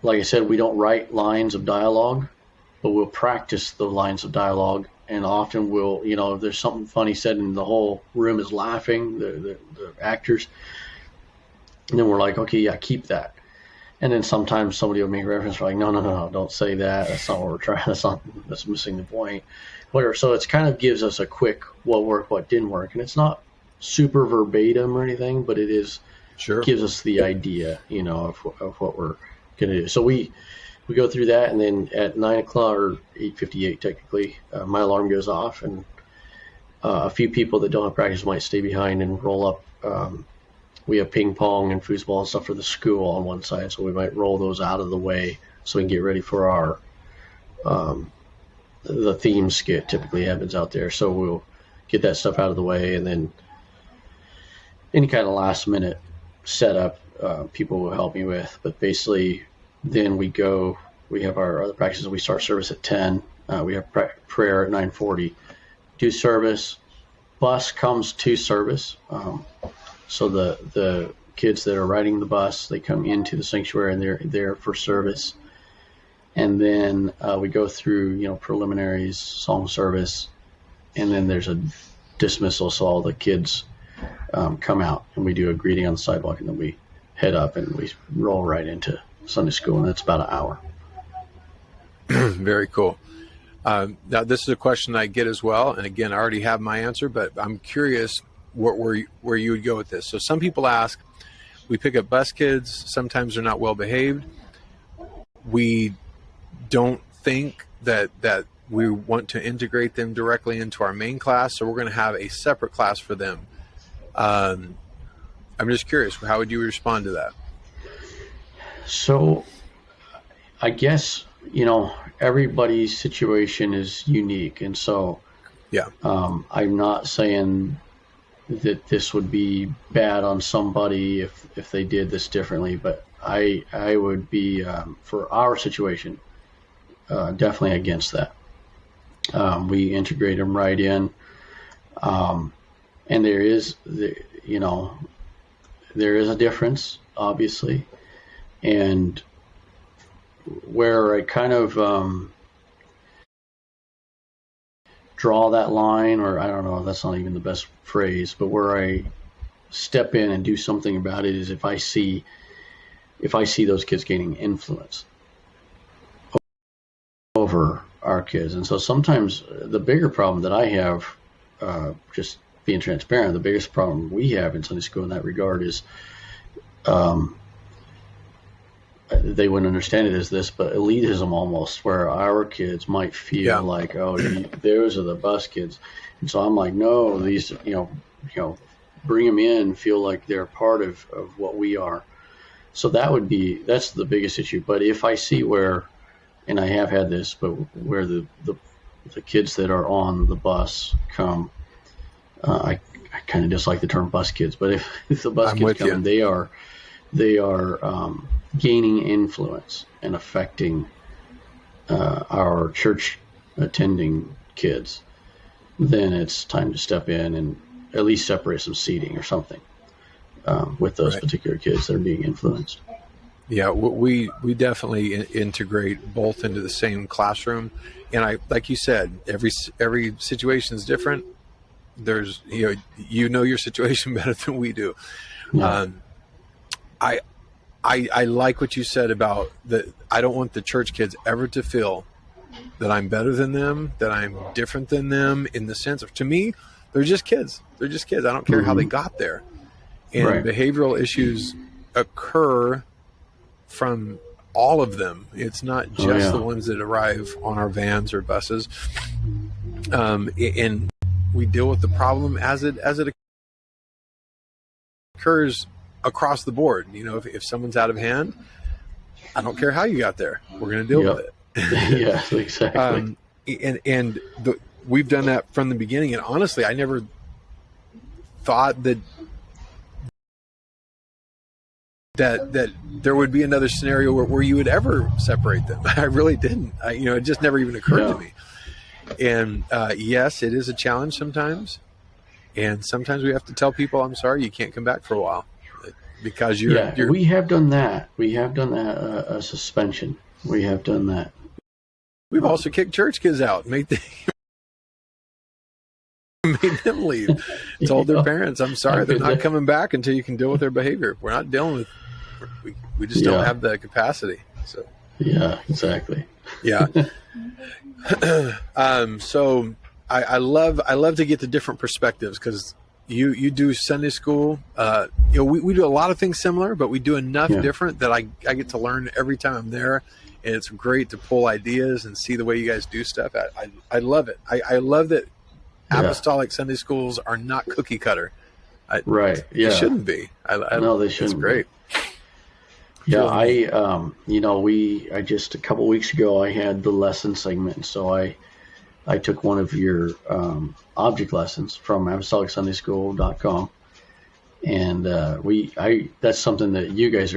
like I said, we don't write lines of dialogue, but we'll practice the lines of dialogue. And often we'll, if there's something funny said and the whole room is laughing, the actors, and then we're like, okay, yeah, keep that. And then sometimes somebody will make a reference, like, no, don't say that. That's not what we're trying. That's missing the point. Whatever. So it kind of gives us a quick what worked, what didn't work. And it's not super verbatim or anything, but it is, gives us the idea, of what we're going to do. So we go through that, and then at 9 o'clock or 8:58 technically, my alarm goes off, and a few people that don't have practice might stay behind and roll up. We have ping pong and foosball and stuff for the school on one side, so we might roll those out of the way so we can get ready for our the theme skit typically happens out there. So we'll get that stuff out of the way, and then any kind of last minute setup people will help me with. But basically, then we have our other practices. We start service at 10. We have prayer at 9:40. Do service. Bus comes to service. So the kids that are riding the bus, they come into the sanctuary and they're there for service. And then we go through, preliminaries, song service, and then there's a dismissal. So all the kids come out and we do a greeting on the sidewalk, and then we head up and we roll right into Sunday school, and that's about an hour. Very cool. Now, this is a question I get as well. And again, I already have my answer, but I'm curious where you would go with this. So some people ask, we pick up bus kids. Sometimes they're not well behaved. We don't think that we want to integrate them directly into our main class. So we're going to have a separate class for them. I'm just curious, how would you respond to that? So I guess, everybody's situation is unique, and so Yeah. I'm not saying that this would be bad on somebody if they did this differently, but I would be for our situation definitely against that. We integrate them right in, and there is a difference, obviously, and where I kind of draw that line, or I don't know, that's not even the best phrase, but where I step in and do something about it is if I see those kids gaining influence over our kids. And so sometimes the bigger problem that I have, just being transparent, the biggest problem we have in Sunday school in that regard is they wouldn't understand it as this, but elitism almost, where our kids might feel like, oh, those are the bus kids. And so I'm like, no, these, bring them in, feel like they're part of what we are. So that's the biggest issue. But if I see where, and I have had this, but where the kids that are on the bus come, I kind of dislike the term bus kids, but if the bus kids come, they are gaining influence and affecting our church attending kids, then it's time to step in and at least separate some seating or something with those particular kids that are being influenced. Yeah, we definitely integrate both into the same classroom, and I, like you said, every situation is different. There's your situation better than we do. Yeah. I like what you said about that. I don't want the church kids ever to feel that I'm better than them, that I'm different than them, in the sense of, to me, they're just kids. They're just kids. I don't care how they got there. And behavioral issues occur from all of them. It's not just the ones that arrive on our vans or buses. And we deal with the problem as it occurs across the board. If someone's out of hand, I don't care how you got there. We're going to deal with it. Yeah, exactly. We've done that from the beginning. And honestly, I never thought that there would be another scenario where you would ever separate them. I really didn't. It just never even occurred to me. And yes, it is a challenge sometimes. And sometimes we have to tell people, I'm sorry, you can't come back for a while. Because you're we have done that. We have done that, a suspension. We have done that. We've also kicked church kids out, made them leave. Told their parents, I'm sorry, they're not coming back until you can deal with their behavior. We're not dealing with, we just don't have the capacity. So yeah, exactly. Yeah. So I love to get the different perspectives, because you do Sunday school. We do a lot of things similar, but we do enough different that I get to learn every time I'm there, and it's great to pull ideas and see the way you guys do stuff. I love it. I love that Apostolic Sunday schools are not cookie cutter. Right. Yeah. They shouldn't be. No, they shouldn't. It's great. Yeah. I just a couple weeks ago, I had the lesson segment. So I took one of your object lessons from ApostolicSundaySchool.com, and that's something that you guys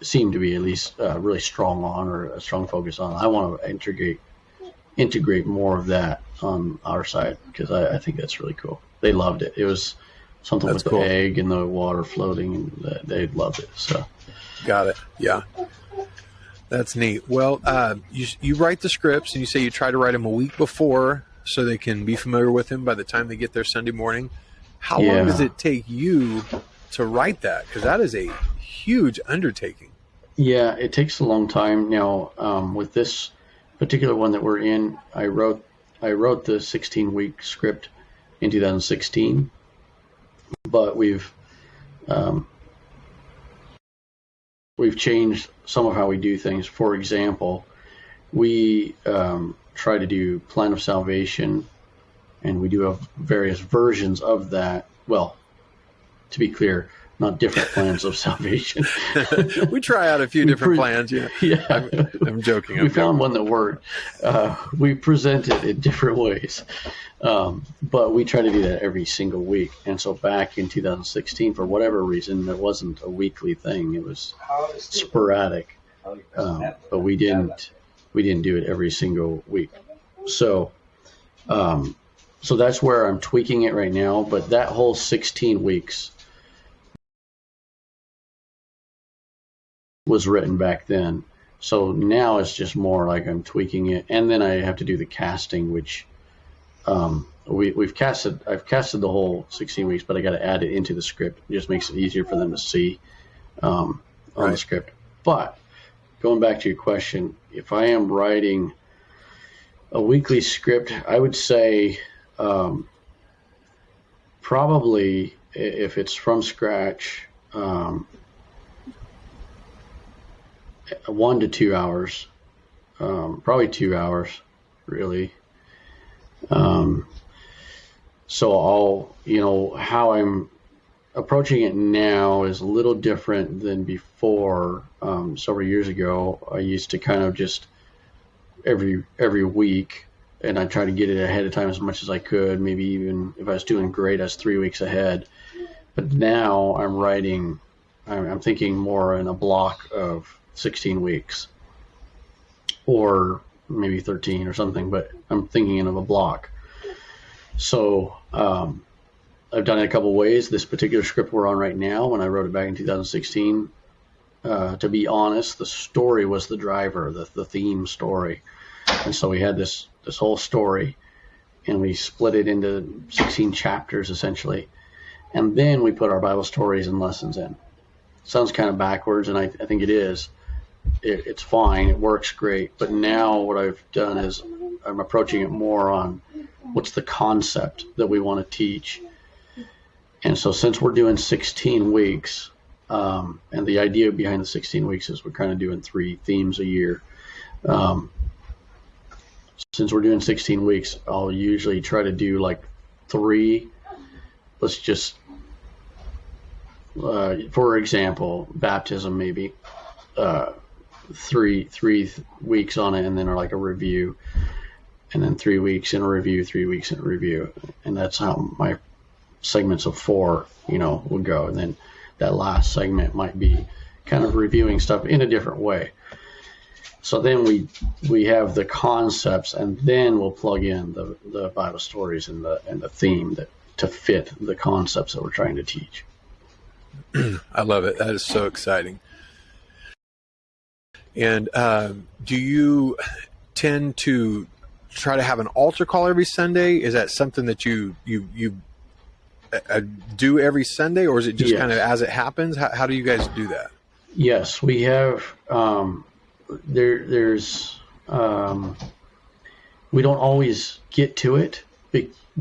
seem to be at least really strong on, or a strong focus on. I want to integrate more of that on our side, because I think that's really cool. They loved it. It was something with the egg and the water floating, and they loved it. So, got it. Yeah. That's neat. Well, you write the scripts, and you say you try to write them a week before so they can be familiar with them by the time they get there Sunday morning. How long does it take you to write that? Because that is a huge undertaking. Yeah, it takes a long time. Now, with this particular one that we're in, I wrote the 16-week script in 2016, but we've changed some of how we do things. For example, we try to do Plan of Salvation, and we do have various versions of that. Well, to be clear, not different plans of salvation. We try out a few different plans. Yeah, yeah. I'm joking. We found one that worked. We present it in different ways, but we try to do that every single week. And so back in 2016, for whatever reason, it wasn't a weekly thing; it was sporadic. But we didn't do it every single week. So that's where I'm tweaking it right now. But that whole 16 weeks was written back then. So now it's just more like I'm tweaking it, and then I have to do the casting, which I've casted the whole 16 weeks, but I got to add it into the script. It just makes it easier for them to see on the script. But going back to your question, if I am writing a weekly script, I would say probably, if it's from scratch, 1 to 2 hours, probably 2 hours, really. So how I'm approaching it now is a little different than before. Several years ago, I used to kind of just every week, and I try to get it ahead of time as much as I could. Maybe even if I was doing great, I was 3 weeks ahead. But now I'm thinking more in a block of 16 weeks, or maybe 13 or something, but I'm thinking of a block. So I've done it a couple ways. This particular script we're on right now, when I wrote it back in 2016, to be honest, the story was the driver, the theme story. And so we had this whole story, and we split it into 16 chapters essentially. And then we put our Bible stories and lessons in. Sounds kind of backwards, and I think it is. It's fine. It works great. But now what I've done is I'm approaching it more on what's the concept that we want to teach. And so since we're doing 16 weeks, and the idea behind the 16 weeks is we're kind of doing 3 themes a year. Since we're doing 16 weeks, I'll usually try to do like 3. Let's just, for example, baptism maybe. 3 weeks on it, and then like a review, and then 3 weeks in a review, 3 weeks in a review, and that's how my segments of 4, would go. And then that last segment might be kind of reviewing stuff in a different way. So then we have the concepts, and then we'll plug in the Bible stories and the theme to fit the concepts that we're trying to teach. I love it. That is so exciting. And do you tend to try to have an altar call every Sunday? Is that something that you do every Sunday, or is it just kind of as it happens? How do you guys do that? Yes, we have. There's we don't always get to it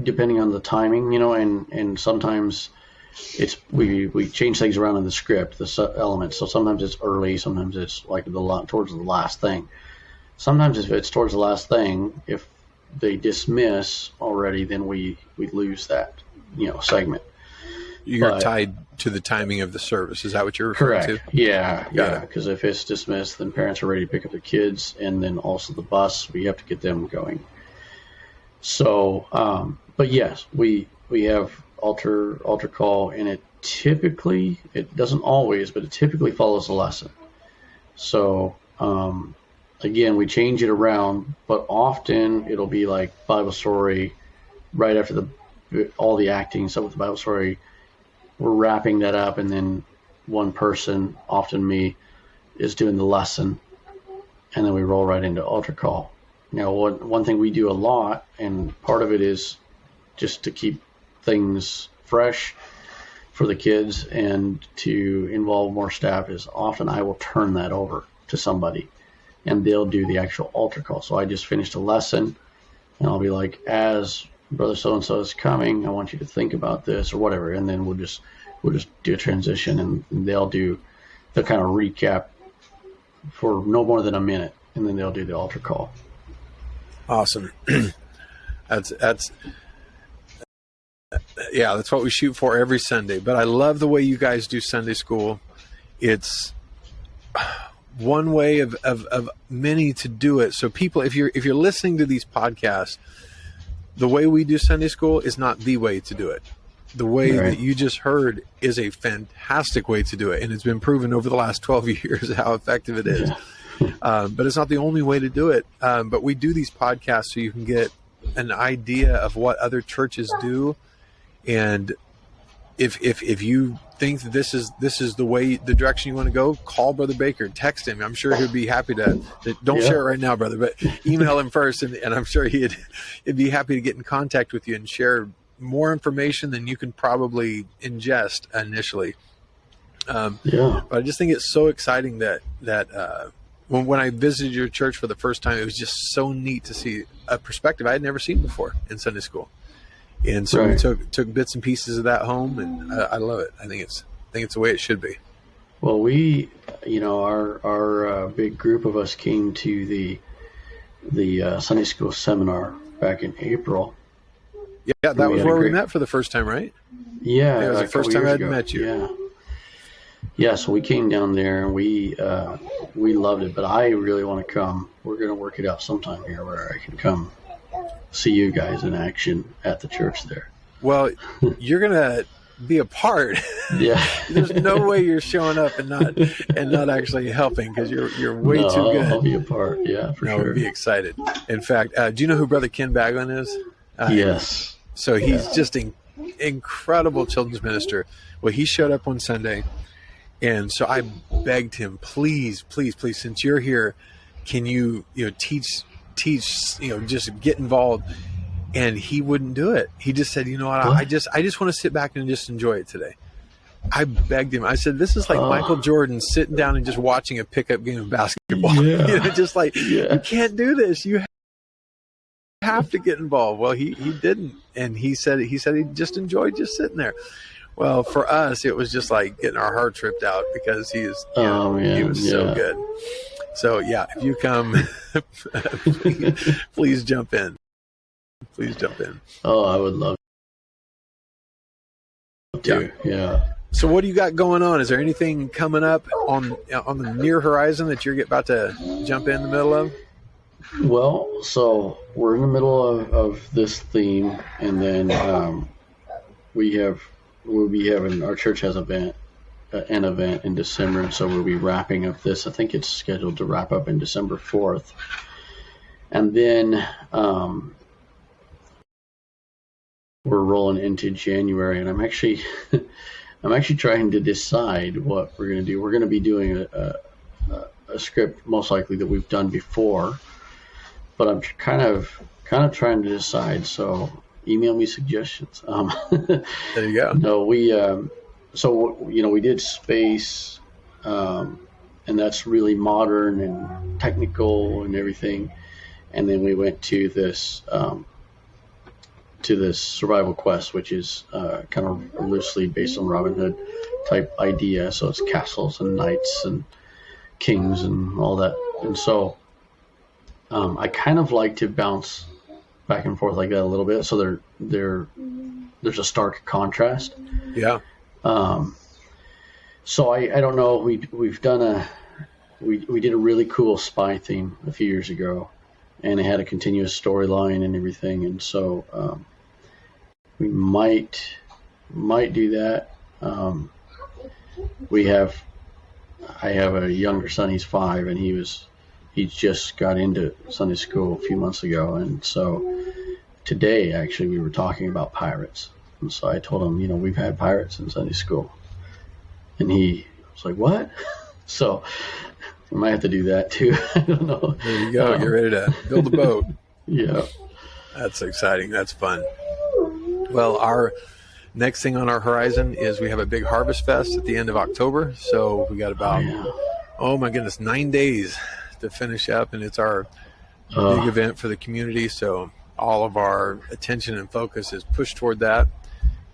depending on the timing, and sometimes we change things around in the script, the elements. So sometimes it's early, sometimes it's like towards the last thing. Sometimes if it's towards the last thing, if they dismiss already, then we lose that segment. You're tied to the timing of the service. Is that what you're referring correct. to? Yeah, because if it's dismissed, then parents are ready to pick up their kids, and then also the bus, we have to get them going. So, but yes, we have altar call, and it doesn't always, but it typically follows a lesson. So again, we change it around, but often it'll be like Bible story right after all the acting stuff with the Bible story. We're wrapping that up, and then one person, often me, is doing the lesson, and then we roll right into altar call. Now, one thing we do a lot, and part of it is just to keep things fresh for the kids and to involve more staff, is often I will turn that over to somebody, and they'll do the actual altar call. So I just finished a lesson, and I'll be like, as Brother so-and-so is coming, I want you to think about this or whatever, and then we'll just do a transition, and they'll kind of recap for no more than a minute, and then they'll do the altar call. Awesome. That's Yeah, that's what we shoot for every Sunday. But I love the way you guys do Sunday school. It's one way of many to do it. So people, if you're listening to these podcasts, the way we do Sunday school is not the way to do it. The way that you just heard is a fantastic way to do it. And it's been proven over the last 12 years how effective it is. But it's not the only way to do it. But we do these podcasts so you can get an idea of what other churches do. And if you think that this is the direction you want to go, call Brother Baker, text him. I'm sure he'd be happy to don't share it right now, brother, but email him first. And I'm sure he'd be happy to get in contact with you and share more information than you can probably ingest initially. But I just think it's so exciting that when I visited your church for the first time, it was just so neat to see a perspective I had never seen before in Sunday school. And so we took bits and pieces of that home, and I love it. I think it's the way it should be. Well, our big group of us came to the Sunday school seminar back in April. Yeah, that was where we met for the first time, right? Yeah, it was the first time I'd met you. Yeah. So we came down there and we loved it. But I really want to come. We're going to work it out sometime here where I can come see you guys in action at the church there. Well, you're going to be a part. Yeah. There's no way you're showing up and not actually helping, because you're way too good. I'll be a part. Yeah, for sure. We'll be excited. In fact, do you know who Brother Ken Baglin is? Yes. So he's just an incredible children's minister. Well, he showed up one Sunday, and so I begged him, please, since you're here, can you teach, just get involved. And he wouldn't do it. He just said, I just want to sit back and just enjoy it today. I begged him. I said, this is like Michael Jordan sitting down and just watching a pickup game of basketball. Just like, you can't do this. You have to get involved. Well, he didn't. And he said he just enjoyed just sitting there. Well, for us, it was just like getting our hearts ripped out, because he was so good. So if you come, please jump in. Please jump in. Oh, I would love to. Yeah. So what do you got going on? Is there anything coming up on the near horizon that you're about to jump in the middle of? Well, so we're in the middle of this theme, and then we'll be having, our church has an event in December, and so we'll be wrapping up this. I think it's scheduled to wrap up in December 4th. And then we're rolling into January, and I'm actually trying to decide what we're going to do. We're going to be doing a script most likely that we've done before, but I'm kind of trying to decide. So email me suggestions. There you go. No, we did space, and that's really modern and technical and everything. And then we went to this survival quest, which is kind of loosely based on Robin Hood type idea. So it's castles and knights and kings and all that. And so I kind of like to bounce back and forth like that a little bit. So there's a stark contrast. Yeah. So I don't know. We've done we did a really cool spy theme a few years ago, and it had a continuous storyline and everything. And so we might do that. I have a younger son. He's 5, and he just got into Sunday school a few months ago. And so today, actually, we were talking about pirates. And so I told him, we've had pirates in Sunday school. And he was like, what? So I might have to do that too. I don't know. There you go. You're ready to build a boat. Yeah. That's exciting. That's fun. Well, our next thing on our horizon is we have a big harvest fest at the end of October. So we got about, oh my goodness, 9 days to finish up. And it's our big event for the community. So all of our attention and focus is pushed toward that.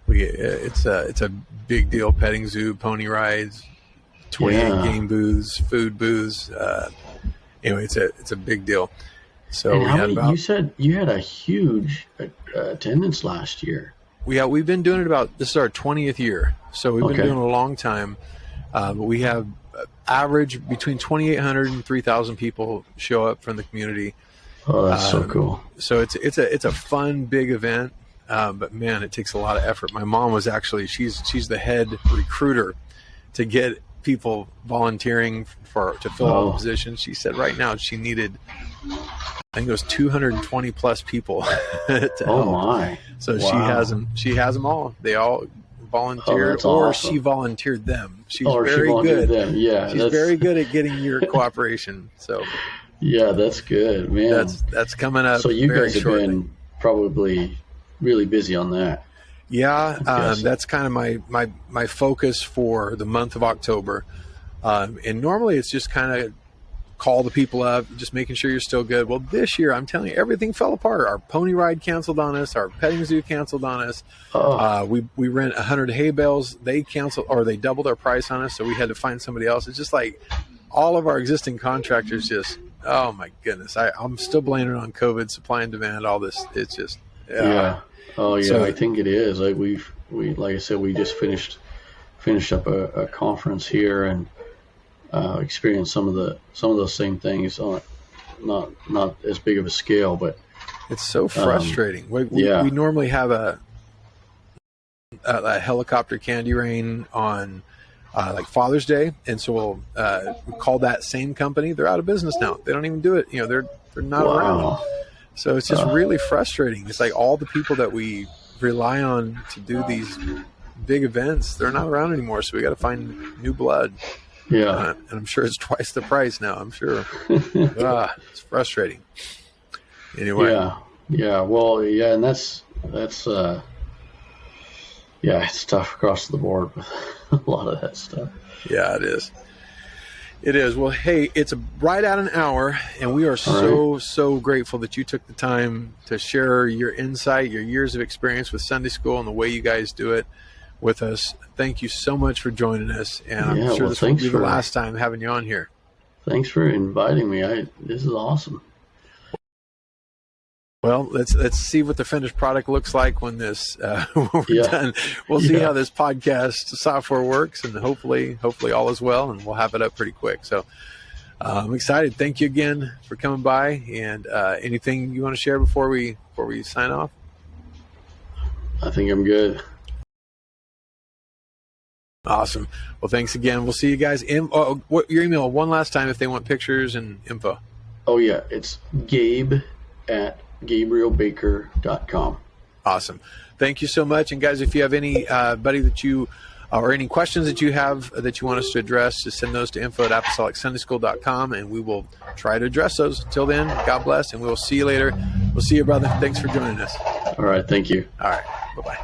It's a big deal. Petting zoo, pony rides, 28 game booths, food booths. Anyway, it's a big deal. So and you said you had a huge attendance last year. we've been doing it this is our 20th year, so we've been Okay. doing it a long time. But we have average between 2,800 and 3,000 people show up from the community. Oh, that's so cool. So it's a fun, big event. But man, it takes a lot of effort. My mom was actually, she's the head recruiter to get people volunteering to fill all the positions. She said right now she needed, I think it was 220 plus people to help. My. So Wow. she has them all. They all volunteered, that's or awesome. she volunteered them. She's Or she very volunteered good. them. Yeah, She's very good at getting your cooperation. So Yeah, that's good, man. that's coming up. So you very guys have shortly. been probably really busy on that. Yeah, Yes. that's kind of my focus for the month of October. And normally it's just kind of call the people up, just making sure you're still good. Well, this year, I'm telling you, everything fell apart. Our pony ride canceled on us. Our petting zoo canceled on us. We rent 100 hay bales. They canceled, or they doubled our price on us, so we had to find somebody else. It's just like all of our existing contractors just, oh my goodness. I'm still blaming it on COVID, supply and demand, all this. It's just, Yeah. Oh yeah, So- I think it is. Like we like I said, we just finished up a conference here and experienced some of those same things on not as big of a scale, but It's so frustrating. We normally have a helicopter candy rain on like Father's Day, and so we'll call that same company. They're out of business now. They don't even do it. They're not around. So it's just really frustrating. It's like all the people that we rely on to do these big events, they're not around anymore. So we got to find new blood. Yeah. And I'm sure it's twice the price now. I'm sure. It's frustrating. Anyway. Yeah. Well, yeah, and that's it's tough across the board with a lot of that stuff. Yeah, it is. It is. Well, hey, it's right at an hour, and we are so grateful that you took the time to share your insight, your years of experience with Sunday school and the way you guys do it with us. Thank you so much for joining us, and I'm sure this won't be the last time having you on here. Thanks for inviting me. This is awesome. Well, let's see what the finished product looks like when when we're done. We'll see how this podcast software works, and hopefully all is well, and we'll have it up pretty quick. So I'm excited. Thank you again for coming by. And anything you want to share before we sign off? I think I'm good. Awesome. Well, thanks again. We'll see you guys. Your email one last time if they want pictures and info. Oh yeah, it's Gabe@GabrielBaker.com. Awesome. Thank you so much. And guys, if you have anybody that you or any questions that you have that you want us to address, just send those to info@ApostolicSundaySchool.com, and we will try to address those. Until then, God bless, and we will see you later. We'll see you, brother. Thanks for joining us. All right. Thank you. All right. Bye-bye.